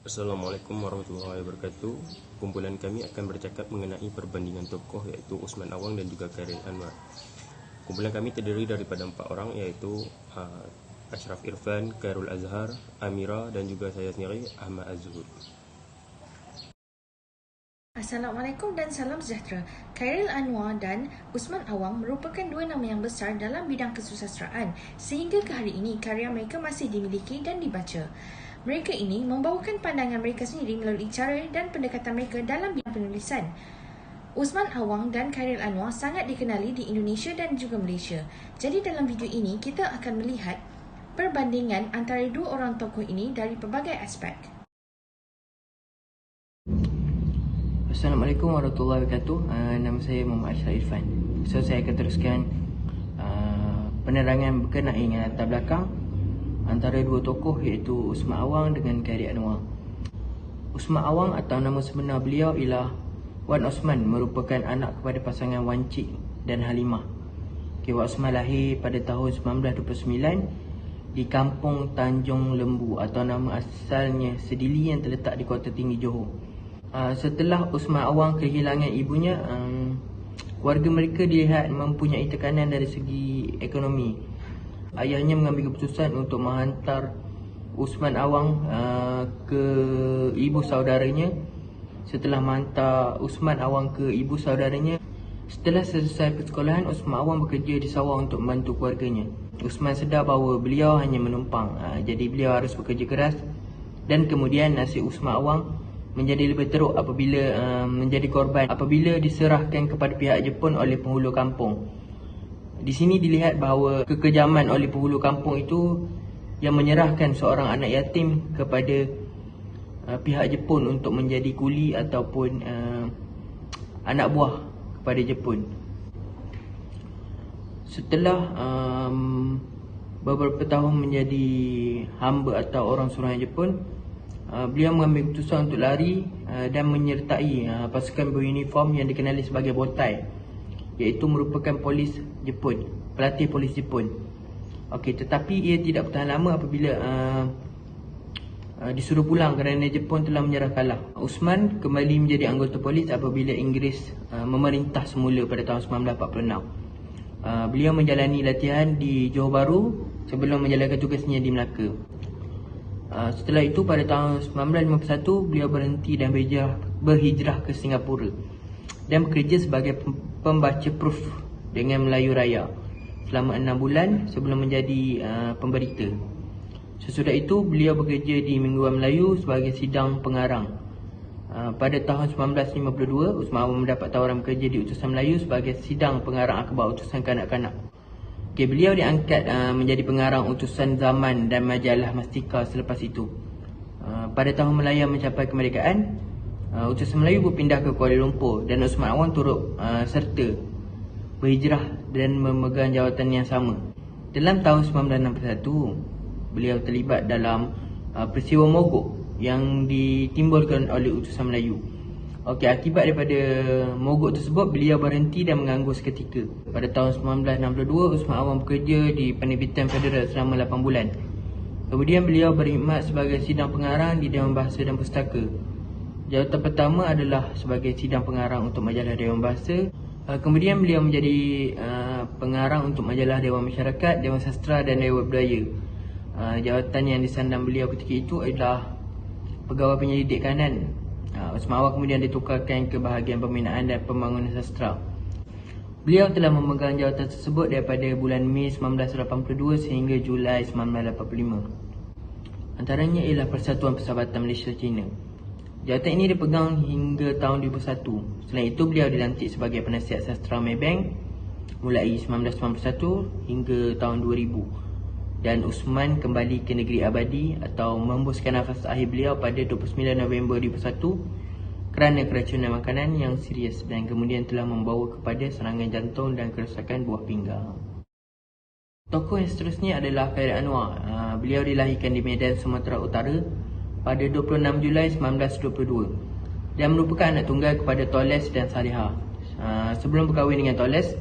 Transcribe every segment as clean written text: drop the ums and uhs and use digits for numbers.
Assalamualaikum warahmatullahi wabarakatuh. Kumpulan kami akan bercakap mengenai perbandingan tokoh yaitu Usman Awang dan juga Khairil Anwar. Kumpulan kami terdiri daripada 4 orang yaitu Ashraf Irfan, Khairul Azhar, Amira dan juga saya sendiri Ahmad Az-Zuhur. Assalamualaikum dan salam sejahtera. Khairil Anwar dan Usman Awang merupakan dua nama yang besar dalam bidang kesusasteraan sehingga ke hari ini karya mereka masih dimiliki dan dibaca. Mereka ini membawakan pandangan mereka sendiri melalui cara dan pendekatan mereka dalam bidang penulisan. Usman Awang dan Khairil Anwar sangat dikenali di Indonesia dan juga Malaysia. Jadi dalam video ini kita akan melihat perbandingan antara dua orang tokoh ini dari pelbagai aspek. Assalamualaikum warahmatullahi wabarakatuh. Nama saya Muhammad Ashraf Irfan. So saya akan teruskan penerangan berkenaan dengan latar belakang antara dua tokoh iaitu Usman Awang dengan Khairil Anwar. Usman Awang atau nama sebenar beliau ialah Wan Osman, merupakan anak kepada pasangan Wan Cik dan Halimah. Wan Osman lahir pada tahun 1929 di Kampung Tanjung Lembu atau nama asalnya Sedili yang terletak di Kota Tinggi Johor. Setelah Usman Awang kehilangan ibunya, keluarga mereka dilihat mempunyai tekanan dari segi ekonomi. Ayahnya mengambil keputusan untuk menghantar Usman Awang ke ibu saudaranya. Setelah menghantar Usman Awang ke ibu saudaranya, setelah selesai persekolahan, Usman Awang bekerja di sawah untuk membantu keluarganya. Usman sedar bahawa beliau hanya menumpang, jadi beliau harus bekerja keras. Dan kemudian nasib Usman Awang menjadi lebih teruk apabila menjadi korban apabila diserahkan kepada pihak Jepun oleh penghulu kampung. Di sini dilihat bahawa kekejaman oleh penghulu kampung itu yang menyerahkan seorang anak yatim kepada pihak Jepun untuk menjadi kuli ataupun anak buah kepada Jepun. Setelah beberapa tahun menjadi hamba atau orang suruhan Jepun, beliau mengambil keputusan untuk lari dan menyertai pasukan beruniform yang dikenali sebagai botai, iaitu merupakan polis Jepun, pelatih polis Jepun. Tetapi ia tidak bertahan lama apabila disuruh pulang kerana Jepun telah menyerah kalah. Usman kembali menjadi anggota polis apabila Inggeris memerintah semula pada tahun 1946. Beliau menjalani latihan di Johor Bahru sebelum menjalankan tugasnya di Melaka. Setelah itu pada tahun 1951 beliau berhenti dan berhijrah ke Singapura dan bekerja sebagai pembaca proof dengan Melayu Raya selama 6 bulan sebelum menjadi pemberita. Sesudah itu beliau bekerja di Mingguan Melayu sebagai sidang pengarang. Pada tahun 1952 Usman Awang mendapat tawaran bekerja di Utusan Melayu sebagai sidang pengarang akhbar utusan kanak-kanak. Beliau diangkat menjadi pengarang utusan Zaman dan majalah Mastika selepas itu. Pada tahun Melayu mencapai kemerdekaan, utusan Melayu berpindah ke Kuala Lumpur dan Usman Awang turut serta berhijrah dan memegang jawatan yang sama. Dalam tahun 1961, beliau terlibat dalam peristiwa mogok yang ditimbulkan oleh utusan Melayu. Akibat daripada mogok tersebut, beliau berhenti dan menganggur seketika. Pada tahun 1962, Usman Awang bekerja di Penerbitan Federal selama 8 bulan. Kemudian beliau berkhidmat sebagai sidang pengarang di Dewan Bahasa dan Pustaka. Jawatan pertama adalah sebagai sidang pengarang untuk majalah Dewan Bahasa. Kemudian beliau menjadi pengarang untuk majalah Dewan Masyarakat, Dewan Sastra dan Dewan Budaya. Jawatan yang disandang beliau ketika itu adalah Pegawai Penyelidik Kanan. Usman Awang kemudian ditukarkan ke bahagian pembinaan dan pembangunan sastra. Beliau telah memegang jawatan tersebut daripada bulan Mei 1982 sehingga Julai 1985. Antaranya ialah Persatuan Persahabatan Malaysia-China. Jawatan ini dipegang hingga tahun 2001. Selain itu beliau dilantik sebagai penasihat sastra Maybank mulai 1991 hingga tahun 2000. Dan Usman kembali ke negeri abadi atau membuskan nafas akhir beliau pada 29 November 2001 kerana keracunan makanan yang serius dan kemudian telah membawa kepada serangan jantung dan kerosakan buah pinggang. Tokoh yang seterusnya adalah Khairil Anwar. Beliau dilahirkan di Medan, Sumatera Utara pada 26 Julai 1922 dan merupakan anak tunggal kepada Toles dan Salihah. Sebelum berkahwin dengan Toles,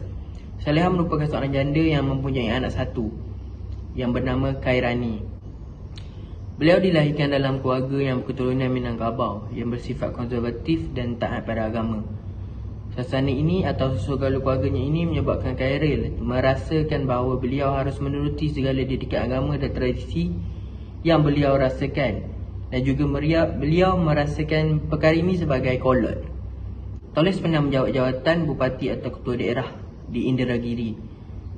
Salihah merupakan seorang janda yang mempunyai anak satu yang bernama Khairani. Beliau dilahirkan dalam keluarga yang berketurunan Minangkabau yang bersifat konservatif dan taat pada agama. Suasana ini atau susunan keluarganya ini menyebabkan Khairil merasakan bahawa beliau harus menuruti segala didikan agama dan tradisi yang beliau rasakan, dan juga beliau merasakan perkara ini sebagai kolot. Tolis pernah menjawat jawatan bupati atau ketua daerah di Inderagiri,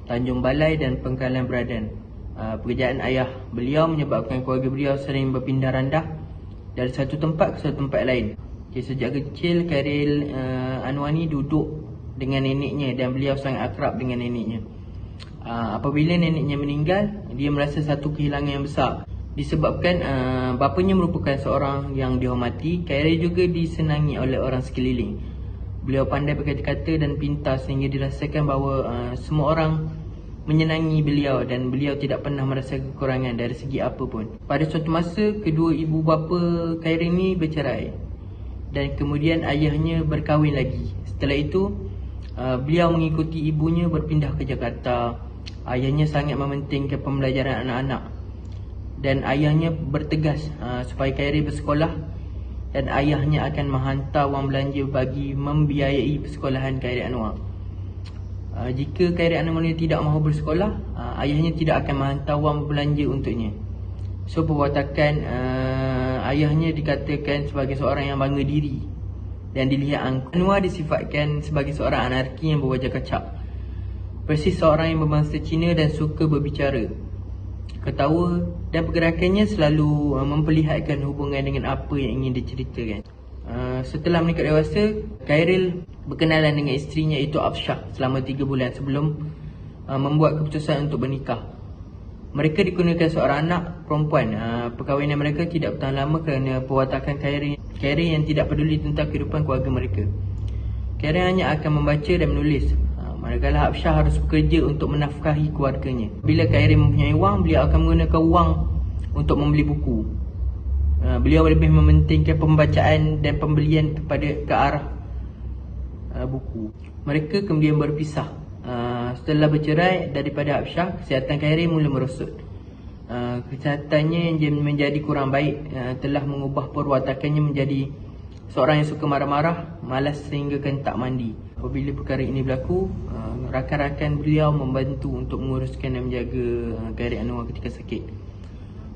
Tanjung Balai dan Pengkalan Beradan. Pekerjaan ayah beliau menyebabkan keluarga beliau sering berpindah randah dari satu tempat ke satu tempat lain. Sejak kecil Khairil Anwar ni duduk dengan neneknya dan beliau sangat akrab dengan neneknya. Apabila neneknya meninggal, dia merasa satu kehilangan yang besar. Disebabkan bapanya merupakan seorang yang dihormati, Khairil juga disenangi oleh orang sekeliling. Beliau pandai berkata-kata dan pintar sehingga dirasakan bahawa semua orang menyenangi beliau dan beliau tidak pernah merasa kekurangan dari segi apa pun. Pada suatu masa, kedua ibu bapa Khairil ni bercerai dan kemudian ayahnya berkahwin lagi. Setelah itu, beliau mengikuti ibunya berpindah ke Jakarta. Ayahnya sangat mementingkan pembelajaran anak-anak dan ayahnya bertegas supaya Khairil bersekolah, dan ayahnya akan menghantar wang belanja bagi membiayai persekolahan Khairil Anwar. Jika Khairil Anwar tidak mahu bersekolah, ayahnya tidak akan menghantar wang belanja untuknya. So perwatakan ayahnya dikatakan sebagai seorang yang bangga diri dan dilihat angkuh. Anwar disifatkan sebagai seorang anarki yang berwajah kacak, persis seorang yang berbangsa Cina dan suka berbicara, ketawa, dan pergerakannya selalu memperlihatkan hubungan dengan apa yang ingin diceritakan. Setelah meningkat dewasa, Khairil berkenalan dengan isterinya iaitu Afsyah selama 3 bulan sebelum membuat keputusan untuk bernikah. Mereka dikurniakan seorang anak perempuan. Perkahwinan mereka tidak bertahan lama kerana perwatakan Khairil yang tidak peduli tentang kehidupan keluarga mereka. Khairil hanya akan membaca dan menulis, manakala Afsyah harus bekerja untuk menafkahi keluarganya. Bila Khairil mempunyai wang, beliau akan menggunakan wang untuk membeli buku. Beliau lebih mementingkan pembacaan dan pembelian ke arah buku. Mereka kemudian berpisah. Setelah bercerai daripada Afsyah, kesihatan Khairil mula merosot. Kesihatannya yang menjadi kurang baik telah mengubah perwatakannya menjadi seorang yang suka marah-marah, malas sehingga tak mandi. Apabila perkara ini berlaku, rakan-rakan beliau membantu untuk menguruskan dan menjaga Khairil Anwar ketika sakit.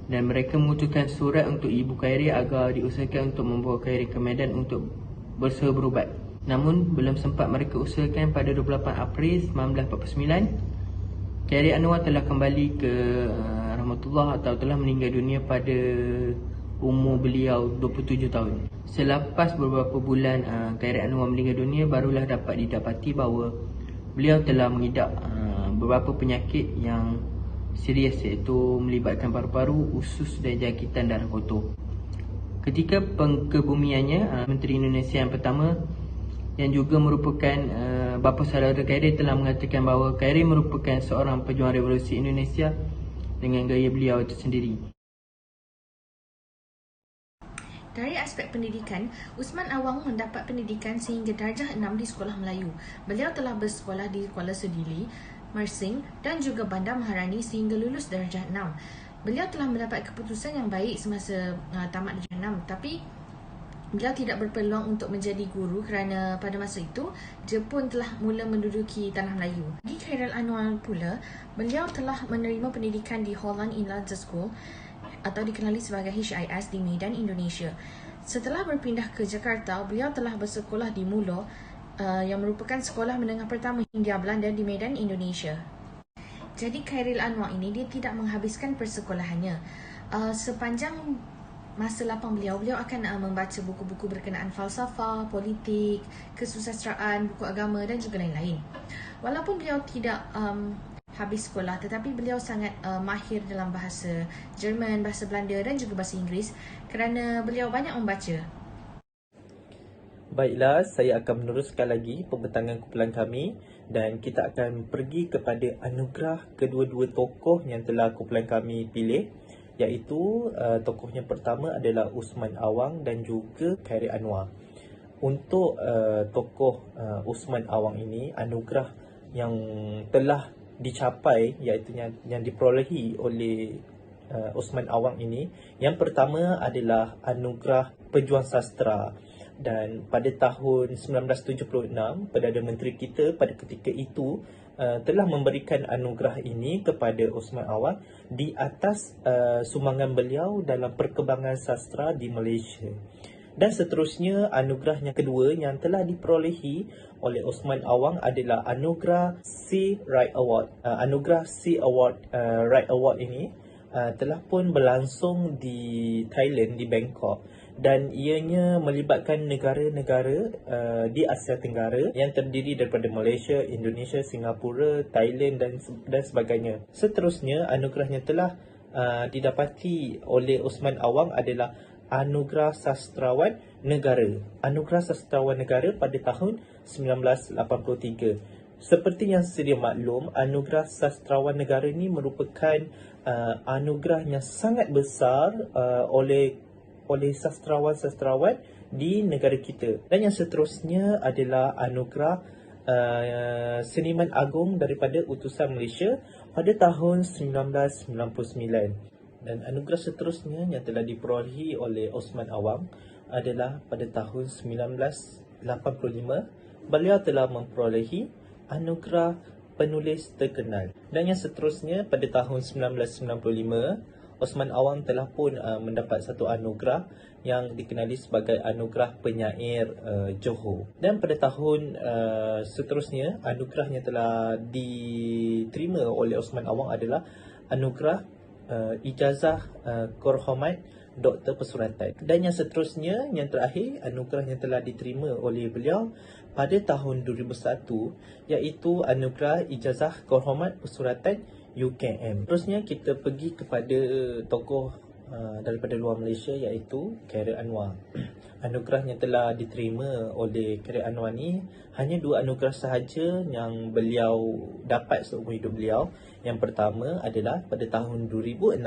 Dan mereka mengutuskan surat untuk ibu Khairil agar diusahakan untuk membawa Khairil ke Medan untuk berubat. Namun belum sempat mereka usahakan, pada 28 April 1949 Khairil Anwar telah kembali ke rahmatullah atau telah meninggal dunia pada umur beliau 27 tahun. Selepas beberapa bulan Khairil Anwar meninggal dunia, barulah dapat didapati bahawa beliau telah mengidap beberapa penyakit yang serius, iaitu melibatkan paru-paru, usus dan jangkitan darah kotor. Ketika pengkebumiannya, Menteri Indonesia yang pertama yang juga merupakan bapa saudara Khairil telah mengatakan bahawa Khairil merupakan seorang pejuang revolusi Indonesia dengan gaya beliau itu sendiri. Dari aspek pendidikan, Usman Awang mendapat pendidikan sehingga darjah 6 di Sekolah Melayu. Beliau telah bersekolah di Kuala Sedili, Mersing dan juga Bandar Maharani sehingga lulus darjah 6. Beliau telah mendapat keputusan yang baik semasa tamat darjah 6, tapi beliau tidak berpeluang untuk menjadi guru kerana pada masa itu dia pun telah mula menduduki Tanah Melayu. Di Khairil Anwar pula, beliau telah menerima pendidikan di Holland Inland School atau dikenali sebagai HIS di Medan, Indonesia. Setelah berpindah ke Jakarta, beliau telah bersekolah di Mulo yang merupakan sekolah menengah pertama Hindia Belanda di Medan, Indonesia. Jadi Khairil Anwar ini dia tidak menghabiskan persekolahannya. Sepanjang masa lapang beliau akan membaca buku-buku berkenaan falsafah, politik, kesusastraan, buku agama dan juga lain-lain. Walaupun beliau tidak habis sekolah, tetapi beliau sangat mahir dalam bahasa Jerman, bahasa Belanda dan juga bahasa Inggeris kerana beliau banyak membaca. Baiklah, saya akan meneruskan lagi pembentangan kumpulan kami dan kita akan pergi kepada anugerah kedua-dua tokoh yang telah kumpulan kami pilih, iaitu tokoh yang pertama adalah Usman Awang dan juga Khairil Anwar. Untuk tokoh Usman Awang ini, anugerah yang telah dicapai iaitu yang diperolehi oleh Osman Awang ini. Yang pertama adalah Anugerah Pejuang Sastera, dan pada tahun 1976 Perdana Menteri kita pada ketika itu telah memberikan anugerah ini kepada Osman Awang di atas sumbangan beliau dalam perkembangan sastera di Malaysia. Dan seterusnya, anugerah yang kedua yang telah diperolehi oleh Osman Awang adalah Anugerah Sea Right Award. Anugerah Sea Award Right Award ini telah pun berlangsung di Thailand, di Bangkok, dan ianya melibatkan negara-negara di Asia Tenggara yang terdiri daripada Malaysia, Indonesia, Singapura, Thailand dan sebagainya. Seterusnya, anugerah yang telah didapati oleh Osman Awang adalah Anugerah Sastrawan Negara. Anugerah Sastrawan Negara pada tahun 1983. Seperti yang sedia maklum, Anugerah Sastrawan Negara ini merupakan anugerah yang sangat besar oleh sastrawan-sastrawan di negara kita. Dan yang seterusnya adalah Anugerah Seniman Agung daripada Utusan Malaysia pada tahun 1999. Dan anugerah seterusnya yang telah diperolehi oleh Osman Awang adalah pada tahun 1985, beliau telah memperolehi Anugerah Penulis Terkenal. Dan yang seterusnya pada tahun 1995, Osman Awang telah pun mendapat satu anugerah yang dikenali sebagai Anugerah Penyair Johor. Dan pada tahun seterusnya, anugerah yang telah diterima oleh Osman Awang adalah Anugerah Ijazah Kehormat Doktor Persuratan. Dan yang seterusnya, yang terakhir, anugerah yang telah diterima oleh beliau pada tahun 2001 iaitu Anugerah Ijazah Kehormat Persuratan UKM. Terusnya kita pergi kepada tokoh daripada luar Malaysia iaitu Khairil Anwar. Anugerah yang telah diterima oleh Khairil Anwar ni hanya dua anugerah sahaja yang beliau dapat seumur hidup beliau. Yang pertama adalah pada tahun 2006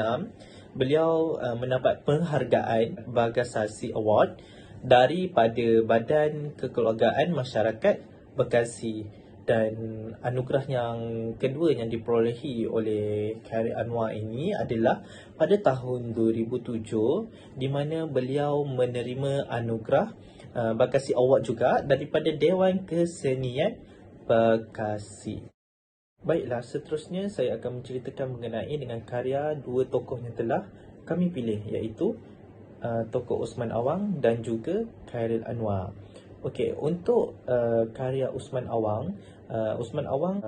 beliau mendapat penghargaan Bagasasi Award daripada Badan Kekeluargaan Masyarakat Bekasi. Dan anugerah yang kedua yang diperolehi oleh Khairil Anwar ini adalah pada tahun 2007, di mana beliau menerima anugerah Bekasi Award juga daripada Dewan Kesenian Bekasi. Baiklah, seterusnya saya akan menceritakan mengenai dengan karya dua tokoh yang telah kami pilih, iaitu tokoh Osman Awang dan juga Khairil Anwar. Okey, untuk karya Osman Awang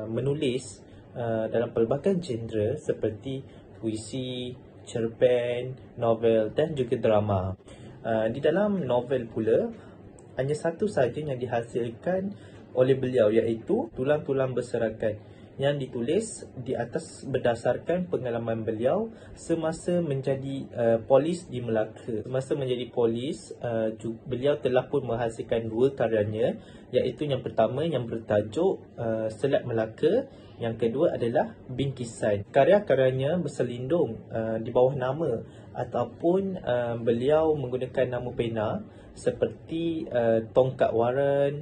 menulis dalam pelbagai genre seperti puisi, cerpen, novel dan juga drama. Di dalam novel pula, hanya satu sahaja yang dihasilkan oleh beliau, iaitu Tulang-Tulang Berserakan, yang ditulis di atas berdasarkan pengalaman beliau semasa menjadi polis di Melaka. Semasa menjadi polis, beliau telah pun menghasilkan dua karyanya, iaitu yang pertama yang bertajuk Selat Melaka, yang kedua adalah Bingkisan. Karya-karyanya berselindung di bawah nama ataupun beliau menggunakan nama pena seperti Tongkat Waran,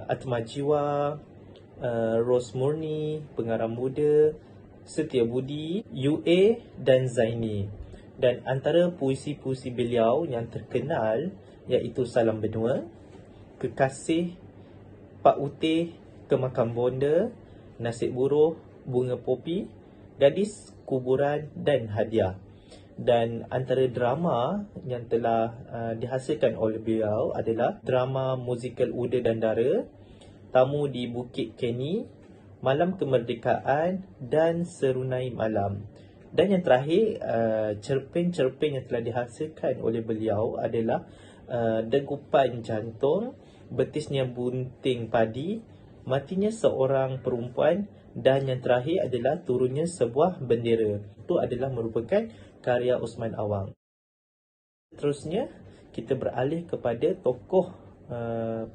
Atma Jiwa, Ros Murni, Pengarang Muda, Setia Budi, UA dan Zaini. Dan antara puisi-puisi beliau yang terkenal iaitu Salam Benua, Kekasih, Pak Utih, Kemakam Bonda, Nasib Buruh, Bunga Popi, Gadis Kuburan dan Hadiah. Dan antara drama yang telah dihasilkan oleh beliau adalah drama musikal Uda dan Dara, Tamu di Bukit Keni, Malam Kemerdekaan dan Serunai Malam. Dan yang terakhir, cerpen-cerpen yang telah dihasilkan oleh beliau adalah Degupan Jantung, Betisnya Bunting Padi, Matinya Seorang Perempuan, dan yang terakhir adalah Turunnya Sebuah Bendera. Itu adalah merupakan karya Osman Awang. Terusnya, kita beralih kepada tokoh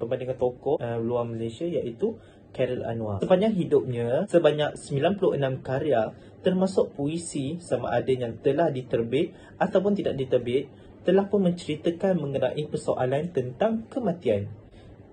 perbandingan tokoh luar Malaysia iaitu Khairil Anwar. Sepanjang hidupnya, sebanyak 96 karya termasuk puisi sama ada yang telah diterbit ataupun tidak diterbit telah pun menceritakan mengenai persoalan tentang kematian.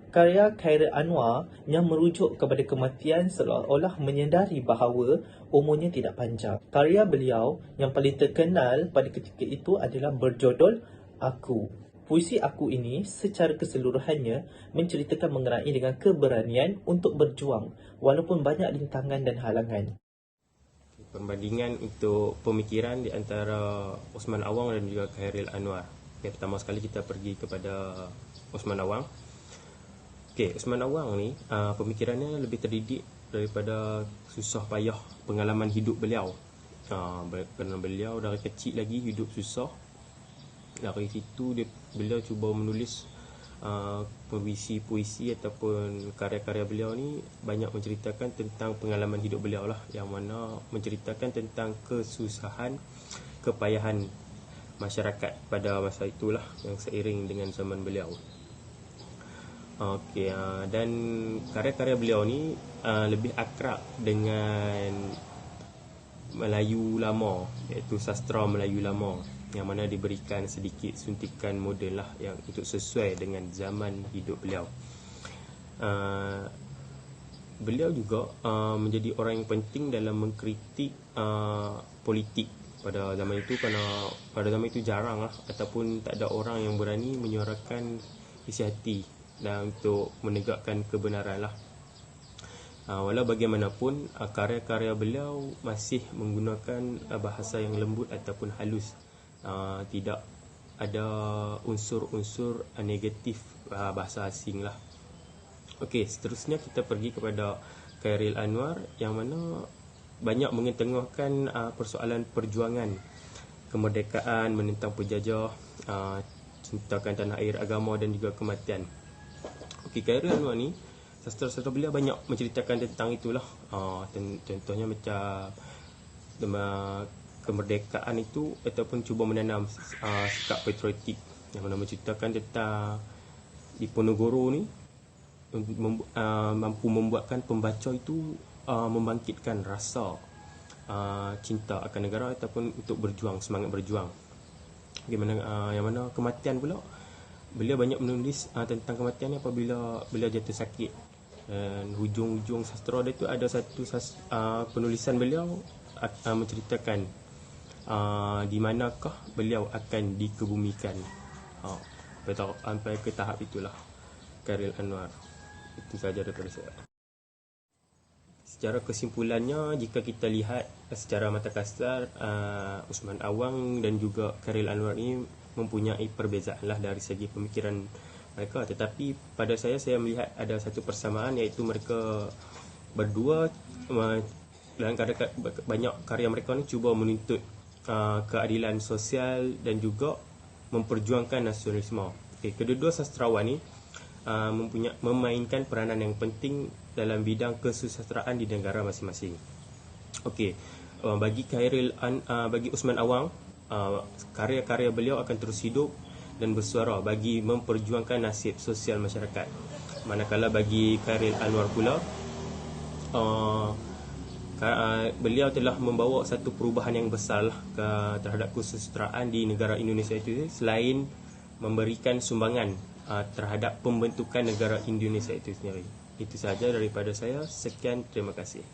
karya Khairil Anwar yang merujuk kepada kematian seolah-olah menyedari bahawa umurnya tidak panjang. Karya beliau yang paling terkenal pada ketika itu adalah berjudul Aku. Puisi Aku ini secara keseluruhannya menceritakan mengenai dengan keberanian untuk berjuang walaupun banyak rintangan dan halangan. Perbandingan untuk pemikiran di antara Osman Awang dan juga Khairil Anwar. Pertama sekali kita pergi kepada Osman Awang. Osman Awang ni pemikirannya lebih terdidik daripada susah payah pengalaman hidup beliau. Kerana beliau dari kecil lagi hidup susah. Dari situ beliau cuba menulis puisi-puisi ataupun karya-karya beliau ni banyak menceritakan tentang pengalaman hidup beliau lah, yang mana menceritakan tentang kesusahan, kepayahan masyarakat pada masa itulah yang seiring dengan zaman beliau. Dan karya-karya beliau ni lebih akrab dengan Melayu lama, iaitu sastra Melayu lama, yang mana diberikan sedikit suntikan moden lah yang untuk sesuai dengan zaman hidup beliau. Beliau juga menjadi orang yang penting dalam mengkritik politik pada zaman itu, kerana pada zaman itu jarang lah ataupun tak ada orang yang berani menyuarakan isi hati dan untuk menegakkan kebenaran lah. Walau bagaimanapun, karya-karya beliau masih menggunakan bahasa yang lembut ataupun halus. Tidak ada unsur-unsur negatif bahasa asing lah. Seterusnya kita pergi kepada Khairil Anwar, yang mana banyak mengetengahkan persoalan perjuangan kemerdekaan, menentang penjajah, cintakan tanah air, agama dan juga kematian. Khairil Anwar ni, sastra-sastra beliau banyak menceritakan tentang itulah. Contohnya macam kemerdekaan itu ataupun cuba menanam sikap patriotik, yang mana menceritakan tentang Diponegoro ni mampu membuatkan pembaca itu membangkitkan rasa cinta akan negara ataupun untuk berjuang, semangat berjuang. Yang mana kematian pula, beliau banyak menulis tentang kematian apabila beliau jatuh sakit. Dan hujung-hujung sastra dia tu ada satu penulisan beliau menceritakan di manakah beliau akan dikebumikan. Sampai ke tahap itulah Khairil Anwar. Itu saja daripada saya. Secara kesimpulannya, jika kita lihat secara mata kasar, Osman Awang dan juga Khairil Anwar ini mempunyai perbezaan lah dari segi pemikiran mereka. Tetapi pada saya melihat ada satu persamaan, iaitu mereka berdua dalam banyak karya mereka ni cuba menuntut keadilan sosial dan juga memperjuangkan nasionalisme. Kedua-dua sastrawan ni memainkan peranan yang penting dalam bidang kesusastraan di negara masing-masing. Bagi Osman Awang, karya-karya beliau akan terus hidup dan bersuara bagi memperjuangkan nasib sosial masyarakat. Manakala bagi Khairil Anwar pula, beliau telah membawa satu perubahan yang besar terhadap kesusastraan di negara Indonesia itu, selain memberikan sumbangan terhadap pembentukan negara Indonesia itu sendiri. Itu sahaja daripada saya. Sekian, terima kasih.